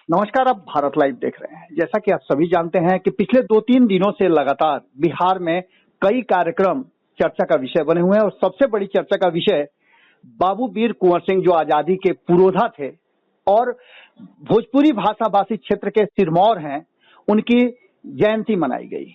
नमस्कार, आप भारत लाइव देख रहे हैं। जैसा कि आप सभी जानते हैं कि पिछले 2-3 दिनों से लगातार बिहार में कई कार्यक्रम चर्चा का विषय बने हुए हैं और सबसे बड़ी चर्चा का विषय बाबू वीर कुंवर सिंह जो आजादी के पुरोधा थे और भोजपुरी भाषा भाषी क्षेत्र के सिरमौर हैं, उनकी जयंती मनाई गई।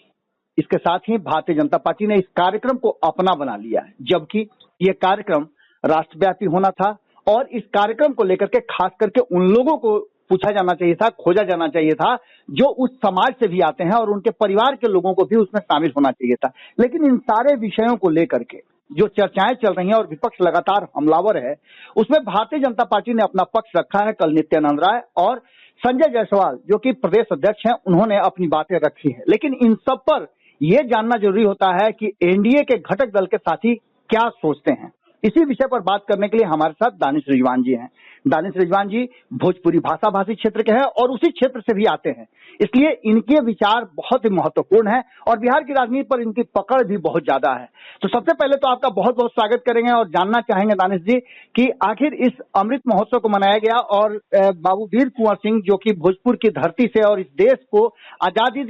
इसके साथ ही भारतीय जनता पार्टी ने इस कार्यक्रम को अपना बना लिया है, जबकि ये कार्यक्रम राष्ट्रव्यापी होना था और इस कार्यक्रम को लेकर के खास करके उन लोगों को पूछा जाना चाहिए था, खोजा जाना चाहिए था जो उस समाज से भी आते हैं और उनके परिवार के लोगों को भी उसमें शामिल होना चाहिए था। लेकिन इन सारे विषयों को लेकर के जो चर्चाएं चल रही हैं और विपक्ष लगातार हमलावर है, उसमें भारतीय जनता पार्टी ने अपना पक्ष रखा है। कल नित्यानंद राय और संजय जायसवाल जो कि प्रदेश अध्यक्ष हैं, उन्होंने अपनी बातें रखी है। लेकिन इन सब पर यह जानना जरूरी होता है कि एनडीए के घटक दल के साथी क्या सोचते हैं। इसी विषय पर बात करने के लिए हमारे साथ दानिश रिजवान जी हैं। दानिश रिजवान जी भोजपुरी भाषा भाषी क्षेत्र के हैं और उसी क्षेत्र से भी आते हैं, इसलिए इनके विचार बहुत ही महत्वपूर्ण हैं और बिहार की राजनीति पर इनकी पकड़ भी बहुत ज्यादा है। तो सबसे पहले तो आपका बहुत बहुत स्वागत करेंगे और जानना चाहेंगे दानिश जी कि आखिर इस अमृत महोत्सव को मनाया गया और बाबू वीर कुंवर सिंह जो कि भोजपुर की धरती से और इस देश को आजादी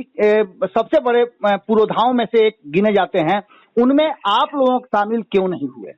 सबसे बड़े पुरोधाओं में से एक गिने जाते हैं, उनमें आप लोगों शामिल क्यों नहीं हुए?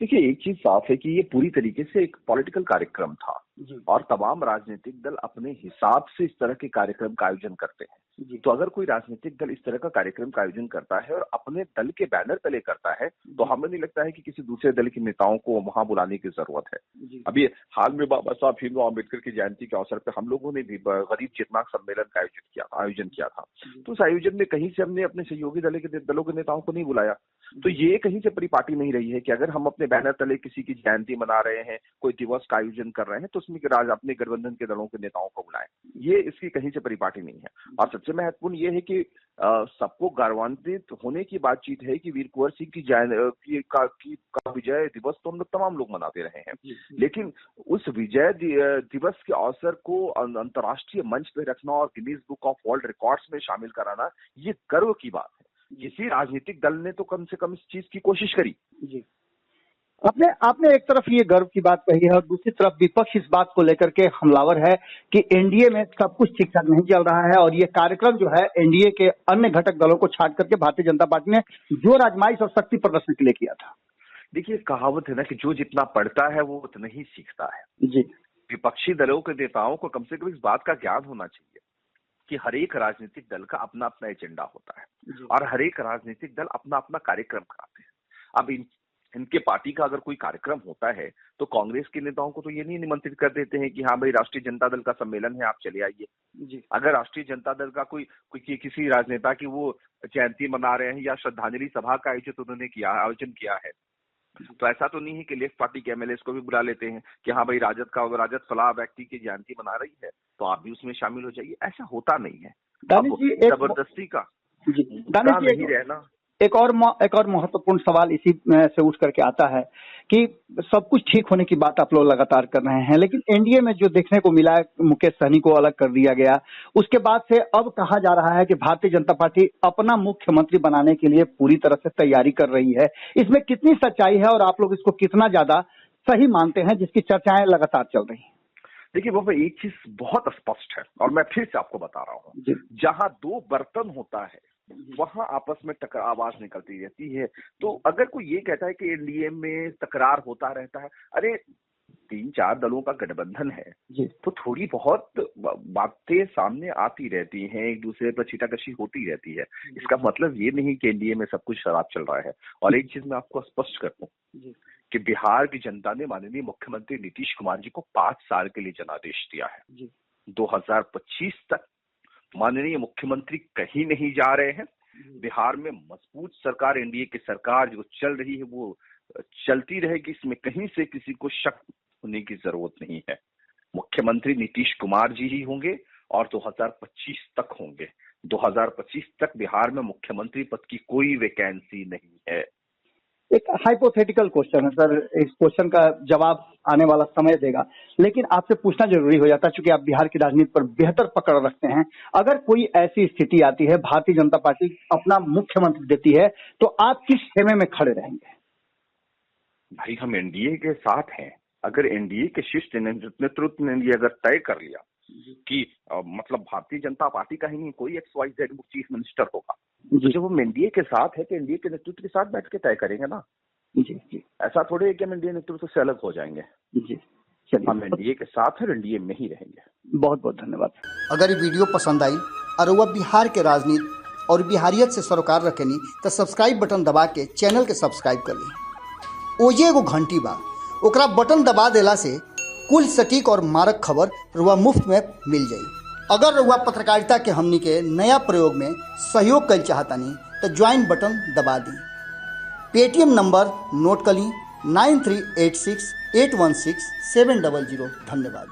देखिए, एक चीज साफ है कि ये पूरी तरीके से एक पॉलिटिकल कार्यक्रम था और तमाम राजनीतिक दल अपने हिसाब से इस तरह के कार्यक्रम का आयोजन करते हैं। तो अगर कोई राजनीतिक दल इस तरह का कार्यक्रम का आयोजन करता है और अपने दल के बैनर तले करता है, तो हमें नहीं लगता है कि किसी दूसरे दल के नेताओं को वहां बुलाने की जरूरत है। अभी हाल में बाबा साहब भीमराव अम्बेडकर की जयंती के अवसर पर हम लोगों ने भी गरीब चेतनाक सम्मेलन का आयोजन किया था। तो उस आयोजन में कहीं से हमने अपने सहयोगी दलों के नेताओं को नहीं बुलाया। तो ये कहीं से परिपाटी नहीं रही है कि अगर हम अपने बैनर तले किसी की जयंती मना रहे हैं, कोई दिवस का आयोजन कर रहे हैं, तो उसमें अपने गठबंधन के दलों के नेताओं को बुलाएं। ये इसकी कहीं से परिपाटी नहीं है। और सबसे महत्वपूर्ण ये है कि सबको गौरवान्वित होने की बातचीत है कि वीर कुंवर सिंह का विजय दिवस तो हम लोग तमाम लोग मनाते रहे हैं, लेकिन उस विजय दिवस के अवसर को अंतर्राष्ट्रीय मंच पे रखना और Guinness book of world records में शामिल कराना, ये गर्व की बात है। किसी राजनीतिक दल ने तो कम से कम इस चीज की कोशिश करी। जी, आपने एक तरफ ये गर्व की बात कही है और दूसरी तरफ विपक्ष इस बात को लेकर के हमलावर है कि एनडीए में सब कुछ ठीक ठाक नहीं चल रहा है और ये कार्यक्रम जो है एनडीए के अन्य घटक दलों को छाट करके भारतीय जनता पार्टी ने जो आजमाइश और शक्ति प्रदर्शन के लिए किया था। देखिए, कहावत है ना कि जो जितना पढ़ता है वो उतना ही सीखता है। जी, विपक्षी दलों के नेताओं को कम से कम इस बात का ज्ञान होना चाहिए कि हर एक राजनीतिक दल का अपना अपना एजेंडा होता है और हर एक राजनीतिक दल अपना अपना कार्यक्रम कराते हैं। अब इनके पार्टी का अगर कोई कार्यक्रम होता है तो कांग्रेस के नेताओं को तो ये नहीं निमंत्रित कर देते हैं कि हाँ भाई राष्ट्रीय जनता दल का सम्मेलन है, आप चले आइए। अगर राष्ट्रीय जनता दल का कोई किसी राजनेता की वो जयंती मना रहे हैं या श्रद्धांजलि सभा का आयोजन किया है, तो ऐसा तो नहीं है कि लेफ्ट पार्टी के एमएलए को भी बुला लेते हैं कि हाँ भाई राजद फलाह व्यक्ति की जयंती मना रही है तो आप भी उसमें शामिल हो जाइए। ऐसा होता नहीं है। जबरदस्ती का नहीं रहना। एक और महत्वपूर्ण सवाल इसी से उठ करके आता है कि सब कुछ ठीक होने की बात आप लोग लगातार कर रहे हैं, लेकिन एनडीए में जो देखने को मिला है, मुकेश सहनी को अलग कर दिया गया, उसके बाद से अब कहा जा रहा है कि भारतीय जनता पार्टी अपना मुख्यमंत्री बनाने के लिए पूरी तरह से तैयारी कर रही है। इसमें कितनी सच्चाई है और आप लोग इसको कितना ज्यादा सही मानते हैं, जिसकी चर्चाएं लगातार चल रही हैं? देखिए बाबा, एक चीज बहुत स्पष्ट है और मैं फिर से आपको बता रहा हूँ, जहाँ दो बर्तन होता है वहां आपस में आवाज निकलती रहती है। तो अगर कोई ये कहता है कि एनडीए में तकरार होता रहता है, अरे 3-4 दलों का गठबंधन है तो थोड़ी बहुत बातें सामने आती रहती हैं, एक दूसरे पर छीटाकशी होती रहती है। इसका मतलब ये नहीं कि एनडीए में सब कुछ शराब चल रहा है। और एक चीज मैं आपको स्पष्ट कर दूं कि बिहार की जनता ने माननीय मुख्यमंत्री नीतीश कुमार जी को 5 साल के लिए जनादेश दिया है। 2025 तक माननीय मुख्यमंत्री कहीं नहीं जा रहे हैं। बिहार में मजबूत सरकार, एनडीए की सरकार जो चल रही है वो चलती रहेगी, इसमें कहीं से किसी को शक होने की जरूरत नहीं है। मुख्यमंत्री नीतीश कुमार जी ही होंगे और 2025 तक होंगे। 2025 तक बिहार में मुख्यमंत्री पद की कोई वैकेंसी नहीं है। एक हाइपोथेटिकल क्वेश्चन है सर, इस क्वेश्चन का जवाब आने वाला समय देगा, लेकिन आपसे पूछना जरूरी हो जाता है क्योंकि आप बिहार की राजनीति पर बेहतर पकड़ रखते हैं। अगर कोई ऐसी स्थिति आती है, भारतीय जनता पार्टी अपना मुख्यमंत्री देती है, तो आप किस खेमे में खड़े रहेंगे? भाई, हम एनडीए के साथ हैं। अगर एनडीए के शीर्ष नेतृत्व ने अगर तय कर लिया कि मतलब भारतीय जनता पार्टी का ही नहीं, कोई XYZ चीफ मिनिस्टर होगा, तो जब हम एनडीए के साथ है तो एनडीए के नेतृत्व के साथ बैठ के तय करेंगे ना। जी। ऐसा थोड़े है कि हम एनडीए नेतृत्व से अलग हो जाएंगे। जी, चलिए, हम एनडीए के साथ है, एनडीए में ही रहेंगे। बहुत बहुत धन्यवाद। अगर ये वीडियो पसंद आई और वह बिहार के राजनीति और बिहारियत से सरोकार रखेनी तो सब्सक्राइब बटन दबा के चैनल के सब्सक्राइब कर ली। ओजे एगो घंटी बा, ओकरा बटन दबा देला से कुल सटीक और मारक खबर रुआ मुफ्त में मिल जाई। अगर रुआ पत्रकारिता के हमनी के नया प्रयोग में सहयोग कर चाहतानी तो ज्वाइन बटन दबा दी। पेटीएम नंबर नोट कर ली 9386816700। धन्यवाद।